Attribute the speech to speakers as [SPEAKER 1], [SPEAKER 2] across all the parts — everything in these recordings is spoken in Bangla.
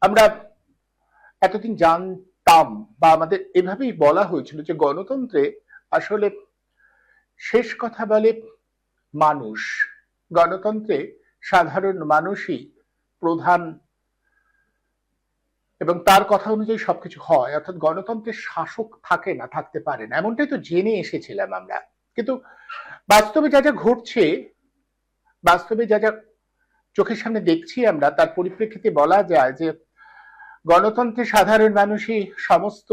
[SPEAKER 1] আমরা এতদিন জানতাম বা আমাদের এভাবেই বলা হয়েছিল যে গণতন্ত্রে আসলে শেষ কথা বলে মানুষ, গণতন্ত্রে সাধারণ মানুষই প্রধান এবং তার কথা অনুযায়ী সবকিছু হয়, অর্থাৎ গণতন্ত্রের শাসক থাকে না, থাকতে পারে না, এমনটাই তো জেনে এসেছিলাম আমরা। কিন্তু বাস্তবে যা যা ঘটছে, বাস্তবে যা যা চোখের সামনে দেখছি আমরা, তার পরিপ্রেক্ষিতে বলা যায় যে গণতন্ত্রে সাধারণ মানুষই সমস্ত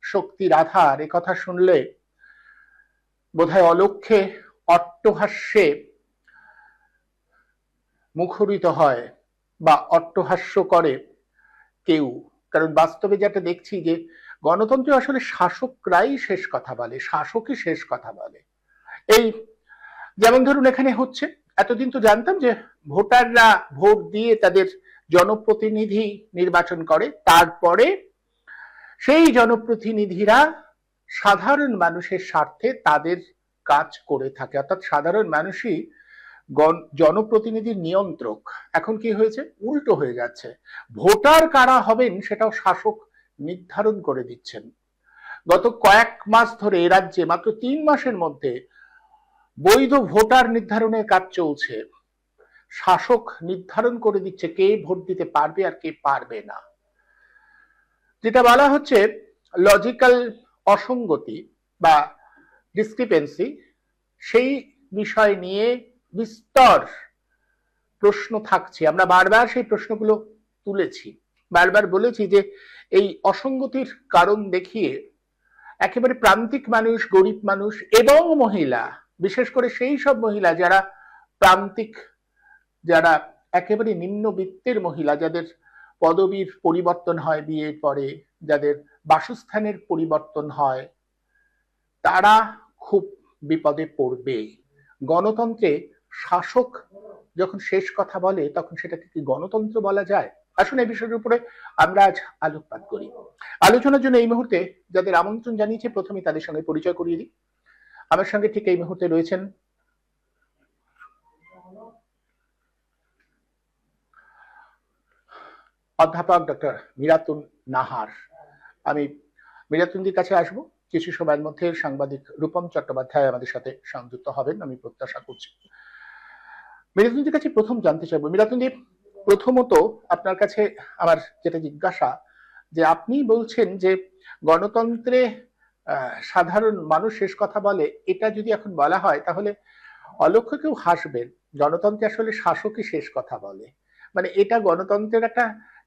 [SPEAKER 1] শক্তির আধার। এ কথা শুনলে বোধহয় অলক্ষ্যে অট্টহাস্যে মুখরিত হয় বা অট্টহাস্য করে কেউ। কারণ বাস্তবে যেটা দেখছি যে গণতন্ত্রে আসলে শাসকরাই শেষ কথা বলে, শাসকই শেষ কথা বলে। এই যেমন ধরুন এখানে হচ্ছে, এতদিন তো জানতাম যে ভোটাররা ভোট দিয়ে তাদের জনপ্রতিনিধি নির্বাচন করে, তারপরে সেই জনপ্রতিনিধিরা সাধারণ মানুষের স্বার্থে তাদের কাজ করে থাকে, অর্থাৎ সাধারণ মানুষই জনপ্রতিনিধির নিয়ন্ত্রক। এখন কি হয়েছে, উল্টো হয়ে যাচ্ছে। ভোটার কারা হবেন সেটাও শাসক নির্ধারণ করে দিচ্ছেন। গত কয়েক মাস ধরে এ রাজ্যে মাত্র 3 মাসের মধ্যে বৈধ ভোটার নির্ধারণের কাজ চলছে। শাসক নির্ধারণ করে দিচ্ছে কে ভোট দিতে পারবে আর কে পারবে না। যেটা বলা হচ্ছে লজিক্যাল অসঙ্গতি বা ডিসক্রিপেন্সি, সেই বিষয় নিয়ে বিস্তর প্রশ্ন থাকছে। আমরা বারবার সেই প্রশ্নগুলো তুলেছি, বারবার বলেছি যে এই অসঙ্গতির কারণ দেখিয়ে একেবারে প্রান্তিক মানুষ, গরিব মানুষ এবং মহিলা, বিশেষ করে সেই সব মহিলা যারা প্রান্তিক, যারা একেবারে নিম্নবিত্তের মহিলা, যাদের পদবীর পরিবর্তন হয় বিয়ের পরে, যাদের বাসস্থানের পরিবর্তন হয়, তারা খুব বিপদে পড়বে। গণতন্ত্রে শাসক যখন শেষ কথা বলে তখন সেটাকে কি গণতন্ত্র বলা যায়? আসুন এই বিষয়ের উপরে আমরা আজ আলোকপাত করি। আলোচনার জন্য এই মুহূর্তে যাদের আমন্ত্রণ জানিয়েছি, প্রথমে তাদের সঙ্গে পরিচয় করিয়ে দিই। আমার সঙ্গে ঠিক এই মুহূর্তে রয়েছেন অধ্যাপক ডক্টর মীরাতুন নাহার। আমি মীরাতুনদির কাছে আসবো কিছু সময়ের মধ্যে। সাংবাদিক রূপম চট্টোপাধ্যায় আমাদের সাথে সংযুক্ত হবেন আমি প্রত্যাশা করছি। মীরাতুনদির কাছে প্রথম জানতে চাইবো, মীরাতুনদি, প্রথমত আপনার কাছে আমার যেটা জিজ্ঞাসা, যে আপনি বলছেন যে গণতন্ত্রে সাধারণ মানুষ শেষ কথা বলে, এটা যদি এখন বলা হয় তাহলে অলক্ষ্য কেউ হাসবেন। গণতন্ত্রে আসলে শাসকই শেষ কথা বলে, মানে এটা গণতন্ত্রের একটা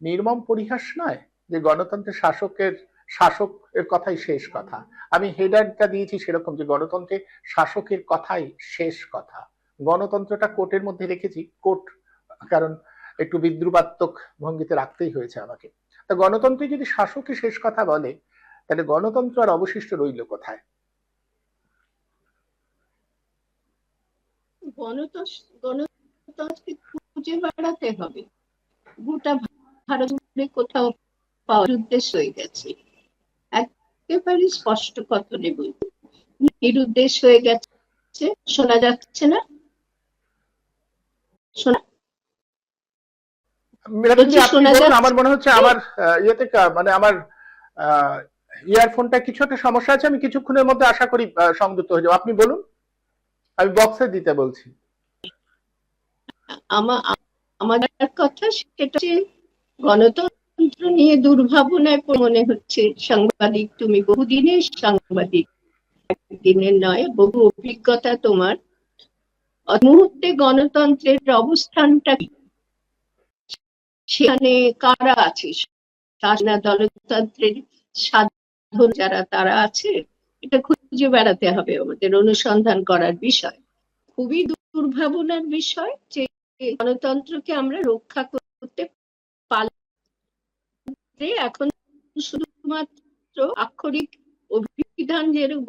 [SPEAKER 1] নির্মম পরিহাস নয় যে গণতন্ত্রের শাসকের কথাই শেষ কথা? আমি হেডারটা দিয়েছি সেরকম যে গণতন্ত্রে শাসকের কথাই শেষ কথা। গণতন্ত্রটা কোর্টের মধ্যে রেখেছি, কোর্ট কারণ একটু বিদ্রুপাত্মক ভঙ্গিতে রাখতেই হয়েছে আমাকে। তা গণতন্ত্রে যদি শাসকই শেষ কথা বলে, তাহলে গণতন্ত্র আর অবশিষ্ট রইল কোথায়?
[SPEAKER 2] গণতন্ত্রকে খুঁজে বেড়াতে হবে, গোটা ভারত জুড়ে কোথাও পাওয়ার উদ্দেশ্য হয়ে গেছে। একেবারে স্পষ্ট কথনে বলবো, নিরুদ্দেশ হয়ে গেছে। শোনা যাচ্ছে না? শোনা
[SPEAKER 1] আমার মনে হচ্ছে আমার ইয়েতে মানে আমার ইয়ারফোনটা কিছু একটা সমস্যা আছে। আমি কিছুক্ষণের মধ্যে আশা করি সংযুক্ত হয়ে যাবো। আপনি বলুন, আমি বক্সে দিতে বলছি।
[SPEAKER 2] আমার কথা সেটা গণতন্ত্র নিয়ে দুর্ভাবনায় মনে হচ্ছে সাংবাদিক, তুমি বহুদিনের সাংবাদিক, একদিনের নয়, বহু অভিজ্ঞতা তোমার। মুহূর্তে গণতন্ত্রের অবস্থানটা কি, সেখানে কারা আছে, দলতন্ত্রের সাধন যারা তারা আছে, এটা খুঁজে বেড়াতে হবে, আমাদের অনুসন্ধান করার বিষয়। খুবই দুর্ভাবনার বিষয় যে গণতন্ত্রকে আমরা রক্ষা করতে পারলে এখন শুধুমাত্র আক্ষরিক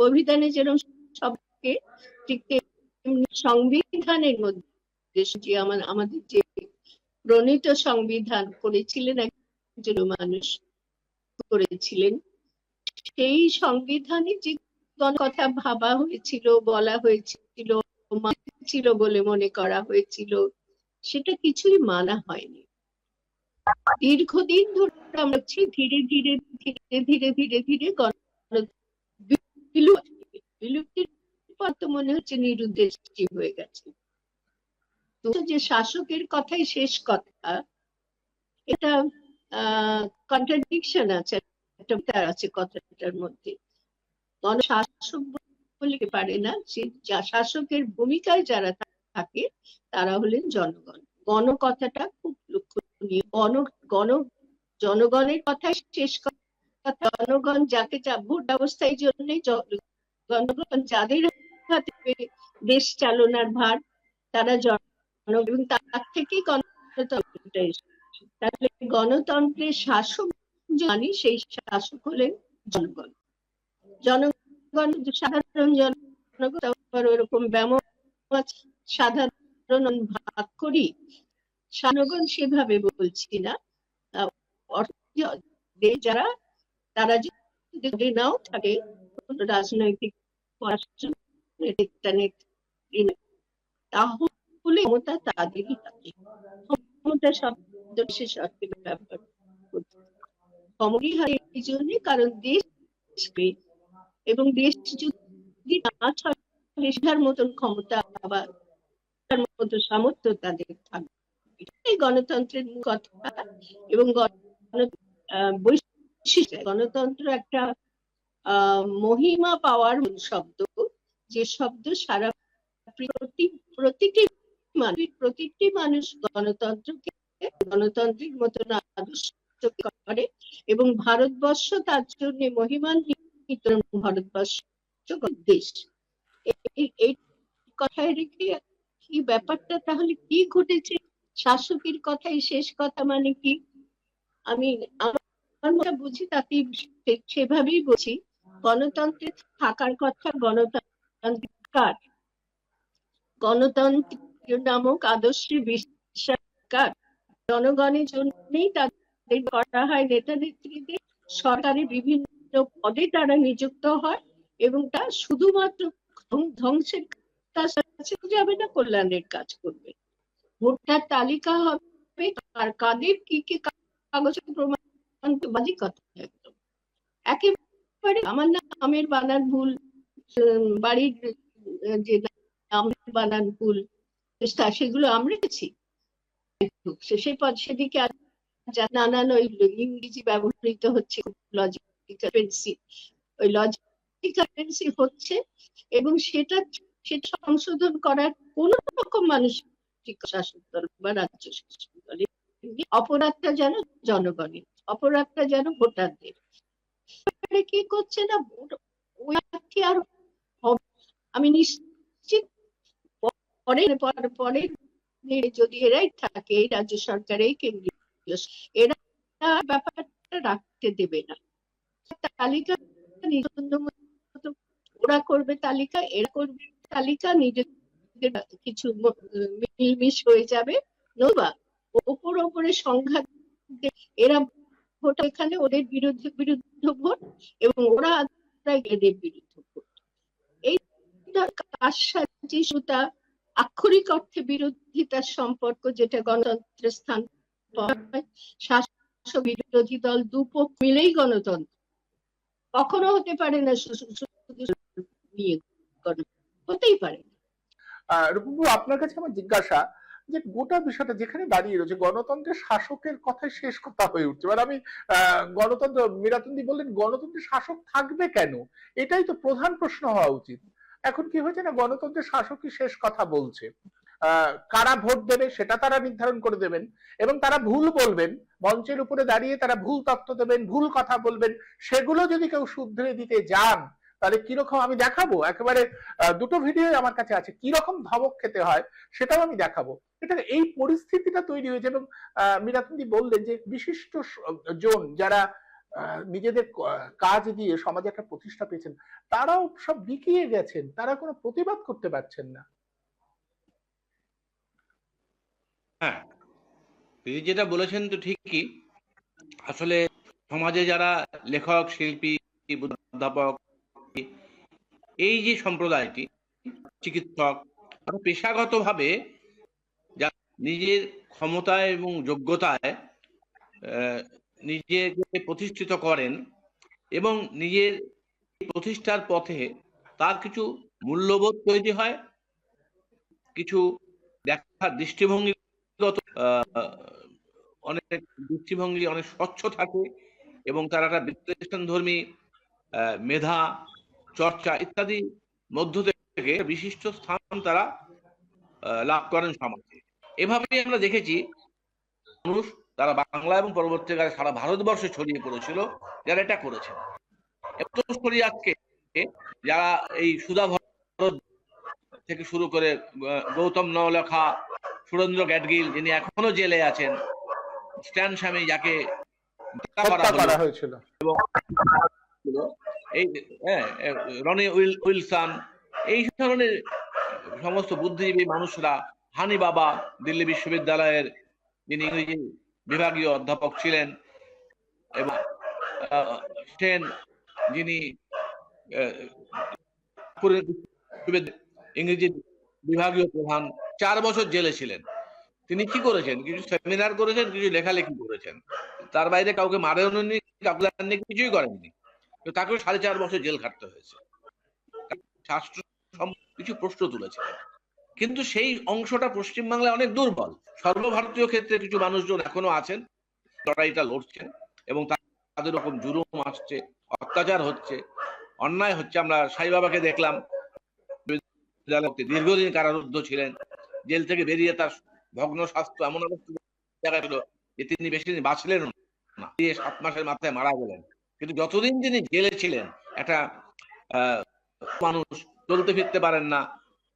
[SPEAKER 2] অভিধানে যেরকম সবকে, ঠিক সংবিধানের মধ্যে যে আমাদের যে প্রণীত সংবিধান করেছিলেন একজন মানুষ করেছিলেন, সেই সংবিধানে যে কথা ভাবা হয়েছিল, বলা হয়েছিল, ছিল বলে মনে করা হয়েছিল, সেটা কিছুই মানা হয়নি। দীর্ঘদিন ধরে আমরা দেখছি ধীরে ধীরে ধীরে ধীরে ধীরে ধীরে বিলুপ্তির পর তো মনে হচ্ছে নিরুদ্দেশী হয়ে গেছে। তো যে শাসকের কথাই শেষ কথা, এটা কন্ট্রাডিকশন আছে, একটা আছে কথাটার মধ্যে। গণশাসক বলে পারে না, সে শাসকের ভূমিকায় যারা থাকে তারা হলেন জনগণ। গণ কথাটা খুব লক্ষণীয়। জনগণের কথাই শেষ কথা। জনগণ যাকে ভোট ব্যবস্থার জন্যই জনগণ যাদের হাতে দেশ চালনার ভার, তারা জনগণ, এবং তার থেকেই গণতন্ত্রটা এসেছে। তাহলে গণতন্ত্রের শাসক জানি, সেই শাসক হলেন জনগণ। জনগণ সাধারণ জনগণ, ওরকম ব্যামো সাধারণ ভাগ করি, জনগণ সেভাবে বলছি না। যারা তারা যদি নাও থাকে রাজনৈতিক তাহলে ক্ষমতা তাদেরই থাকে। ক্ষমতা শব্দ বিশেষ অর্থে ব্যবহার করতে ক্ষমতাই হয় এই জন্য, কারণ দেশ এবং দেশ যদি না চলে সেটার মতন ক্ষমতা বা তার মতো সামর্থ্য তাদের থাকবে। এটাই গণতন্ত্রের মূল কথা। এবং বৈশিষ্ট্য, গণতন্ত্র একটা মহিমা পাওয়ার শব্দ, যে শব্দ সারা প্রতিটি মানুষ গণতন্ত্রকে গণতান্ত্রিক মতন আদর্শ করে, এবং ভারতবর্ষ তার জন্য মহিমান্বিত। ভারতবর্ষ দেশ, এই কথায় রেখে কি ব্যাপারটা তাহলে কি ঘটেছে? শাসকের কথাই শেষ কথা মানে কি? আমি আমার মতো বুঝি, তাতে সেভাবেই বুঝি। গণতন্ত্রে থাকার কথা, গণতন্ত্র নামক আদর্শে বিশ্বাস জনগণের জন্যই তাদের করা হয়। নেতা নেত্রীদের সরকারি বিভিন্ন পদে তারা নিযুক্ত হয়, এবং তা শুধুমাত্র ধ্বংসের কাজ যাবে না, কল্যাণের কাজ করবে। ভোটার তালিকা হবে, আর কাদের কি কি কাগজে প্রমাণ, বাজি কথা একদম একেবারে। আমার নামের বানান ভুল, বাড়ির যে নাম বানান ভুল, সেগুলো আমরা দেখছি। সেদিকে নানান ওই ইংরেজি ব্যবহৃত হচ্ছে, ওই লজিক্যাল হচ্ছে, এবং সেটা সংশোধন করার কোন রকম মানসিক শাসক দল বা রাজ্য শাসক দলের। অপরাধটা যেন জনগণের, অপরাধটা যেন ভোটারদের। কি করছে না, ওই আর আমি নিশ্চিত পরে যদি এরাই থাকে, রাজ্য সরকারের কেন্দ্রীয়, এরা ব্যাপারটা রাখতে দেবে না। তালিকা ওরা করবে তালিকা, এরা করবে তালিকা, নিজেদের কিছু মিলমিশ হয়ে যাবে, নতুবা ওপরে সংঘাত। এরা ভোট এখানে ওদের বিরুদ্ধে ভোট, এবং ওরা এদের বিরুদ্ধে ভোট। এই কারসাজিতা, আক্ষরিক অর্থে বিরোধিতার সম্পর্ক, যেটা গণতন্ত্রের স্থান, শাসক বিরোধী দল দুপক্ষ মিলেই গণতন্ত্র। কখনো হতে পারে না নিয়ে, হতেই পারে।
[SPEAKER 1] রূপবাবু, আপনার কাছে আমার জিজ্ঞাসা, যে গোটা বিষয়টা যেখানে দাঁড়িয়ে রয়েছে, গণতন্ত্রের শাসকের কথাই শেষ কথা হয়ে উঠছে। এবার আমি গণতন্ত্র, মীরাতুন্দি বললেন গণতন্ত্রের শাসক থাকবে কেন, এটাই তো প্রধান প্রশ্ন হওয়া উচিত। এখন কি হয়েছে না, গণতন্ত্রের শাসকই শেষ কথা বলছে। কারা ভোট দেবে সেটা তারা নির্ধারণ করে দেবেন, এবং তারা ভুল বলবেন, মঞ্চের উপরে দাঁড়িয়ে তারা ভুল তথ্য দেবেন, ভুল কথা বলবেন। সেগুলো যদি কেউ শুধরে দিতে যান, তাহলে কিরকম আমি দেখাবো। একেবারে দুটো ভিডিও আমার কাছে আছে, কিরকম ধমক খেতে হয় সেটাও আমি দেখাবো। এটা এই পরিস্থিতিটা তৈরি হয়েছে। এবং মীরাতুন্দি বললেন যে বিশিষ্ট জন যারা নিজেদের কাজ দিয়ে সমাজে একটা প্রতিষ্ঠা পেয়েছেন, তারাও সব বিকিয়ে গেছেন, তারা কোনো প্রতিবাদ করতে পারছেন না।
[SPEAKER 3] হ্যাঁ, দিদি যেটা বলেছেন তো ঠিকই। আসলে সমাজে যারা লেখক, শিল্পী, অধ্যাপক, এই যে সম্প্রদায়টি, চিকিৎসক, পেশাগতভাবে নিজের ক্ষমতায় এবং যোগ্যতায় নিজেকে প্রতিষ্ঠিত করেন এবং নিজের প্রতিষ্ঠার পথে তার কিছু মূল্যবোধ তৈরি হয়, কিছু দেখার দৃষ্টিভঙ্গিগত অনেক দৃষ্টিভঙ্গি অনেক স্বচ্ছ থাকে এবং তার একটা বিশ্লেষণধর্মী মেধা চর্চা ইত্যাদি মধ্য থেকে বিশিষ্ট স্থান তারা লাভ করেন সমাজে। এভাবেই আমরা দেখেছি মানুষ তারা বাংলা এবং পরবর্তীকালে সারা ভারতবর্ষে ছড়িয়ে পড়েছিল যারা এটা করেছেন। ছড়িয়ে আজকে যারা এই সুধা ভরত থেকে শুরু করে গৌতম নওলেখা, সুরেন্দ্র গ্যাডগিল যিনি এখনো জেলে আছেন, স্ট্যান স্বামী যাকে
[SPEAKER 1] হত্যা করা হয়েছিল,
[SPEAKER 3] এবং এই রনি উইলসন, এই ধরনের সমস্ত বুদ্ধিজীবী মানুষরা, হানি বাবা দিল্লি বিশ্ববিদ্যালয়ের যিনি ইংরেজি বিভাগীয় অধ্যাপক ছিলেন, এবং সেন যিনি ইংরেজি বিভাগীয় প্রধান, 4 বছর জেলে ছিলেন। তিনি কি করেছেন? কিছু সেমিনার করেছেন, কিছু লেখালেখি করেছেন, তার বাইরে কাউকে মারেননি, কাউকে কিছুই করেননি। তাকেও 4.5 বছর জেল খাটতে হয়েছে। শাস্ত্র কিছু প্রশ্ন তুলেছিলেন, কিন্তু সেই অংশটা পশ্চিমবাংলায় অনেক দুর্বল। সর্বভারতীয় ক্ষেত্রে কিছু মানুষজন এখনো আছেন, লড়াইটা লড়ছেন এবং তাদের রকম জুলুম আসছে, অত্যাচার হচ্ছে, অন্যায় হচ্ছে। আমরা সাই বাবাকে দেখলাম দীর্ঘদিন কারারুদ্ধ ছিলেন, জেল থেকে বেরিয়ে তার ভগ্ন স্বাস্থ্য এমন অবস্থা দেখা গেল যে তিনি বেশি দিন বাঁচলেন না, 7 মাসের মাথায় মারা গেলেন। কিন্তু যতদিন তিনি জেলে ছিলেন একটা মানুষ চলতে ফিরতে পারেন না,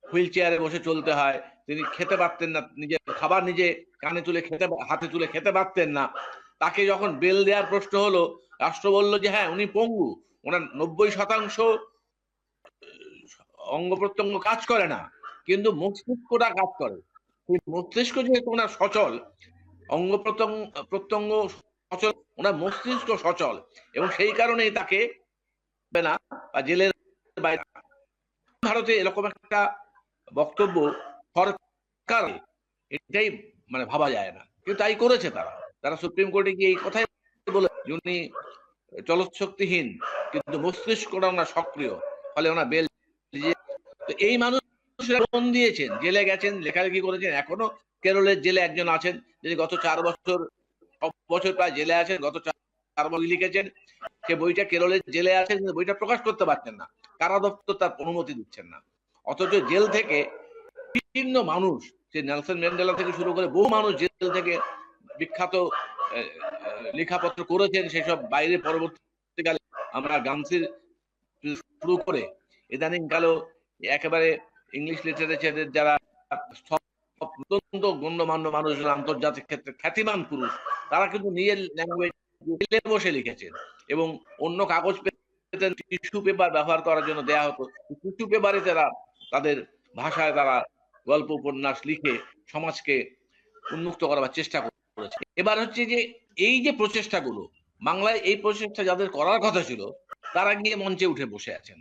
[SPEAKER 3] হুইল চেয়ারে বসে চলতে হয়, তিনি খেতে পারতেন না, নিজের খাবার নিজে কানে তুলে হাতে তুলে খেতে পারতেন না। তাকে যখন বেল দেওয়ার প্রশ্ন হলো, রাষ্ট্র বলল যে হ্যাঁ উনি পঙ্গু, ওনার 90% অঙ্গ প্রত্যঙ্গ কাজ করে না, কিন্তু মস্তিষ্কটা কাজ করে। সেই মস্তিষ্ক যেহেতু ওনার সচল, অঙ্গ প্রত্যঙ্গ সচল, ওনার মস্তিষ্ক সচল, এবং সেই কারণেই তাকে না বা জেলের বাইরে। ভারতে এরকম একটা বক্তব্য সরকার এটাই মানে ভাবা যায় না, কিন্তু তাই করেছে তারা সুপ্রিম কোর্টে গিয়ে এই কথাই বলে, উনি চলৎশক্তিহীন কিন্তু মস্তিষ্কটা ওনার সক্রিয়, ফলে ওনার বেল। তো এই মানুষরা ফোন দিয়েছেন, জেলে গেছেন, লেখালেখি করেছেন। এখনো কেরলের জেলে একজন আছেন যিনি গত 4 বছর প্রায় জেলে আছেন, গত 4 বছর লিখেছেন। সে বইটা কেরলের জেলে আছেন, কিন্তু বইটা প্রকাশ করতে পারছেন না, কারা দপ্তর তার অনুমতি দিচ্ছেন না। অথচ জেল থেকে বিভিন্ন মানুষ, সে নেলসন ম্যান্ডেলা থেকে শুরু করে বহু মানুষ জেল থেকে বিখ্যাত লেখাপত্র করেছেন। সেসব বাইরে পরবর্তীকালে আমরা গামসির শুরু করে ইদানিং কালো একেবারে ইংলিশ লিটারেচারের যারা অত্যন্ত গণ্যমান্য মানুষজন, আন্তর্জাতিক ক্ষেত্রে খ্যাতিমান পুরুষ, তারা কিন্তু নিজের ল্যাঙ্গুয়েজ বসে লিখেছেন। এবং অন্য কাগজ টিস্যু পেপার ব্যবহার করার জন্য দেয়া হতো, টিস্যু পেপারে তারা তাদের ভাষায় তারা গল্প উপন্যাস লিখে সমাজকে উন্মুক্ত করার চেষ্টা করেছে। এবার হচ্ছে যে এই যে প্রচেষ্টাগুলো বাংলায়, এই প্রচেষ্টা যাদের করার কথা ছিল তারা গিয়ে মঞ্চে উঠে বসে আছেন।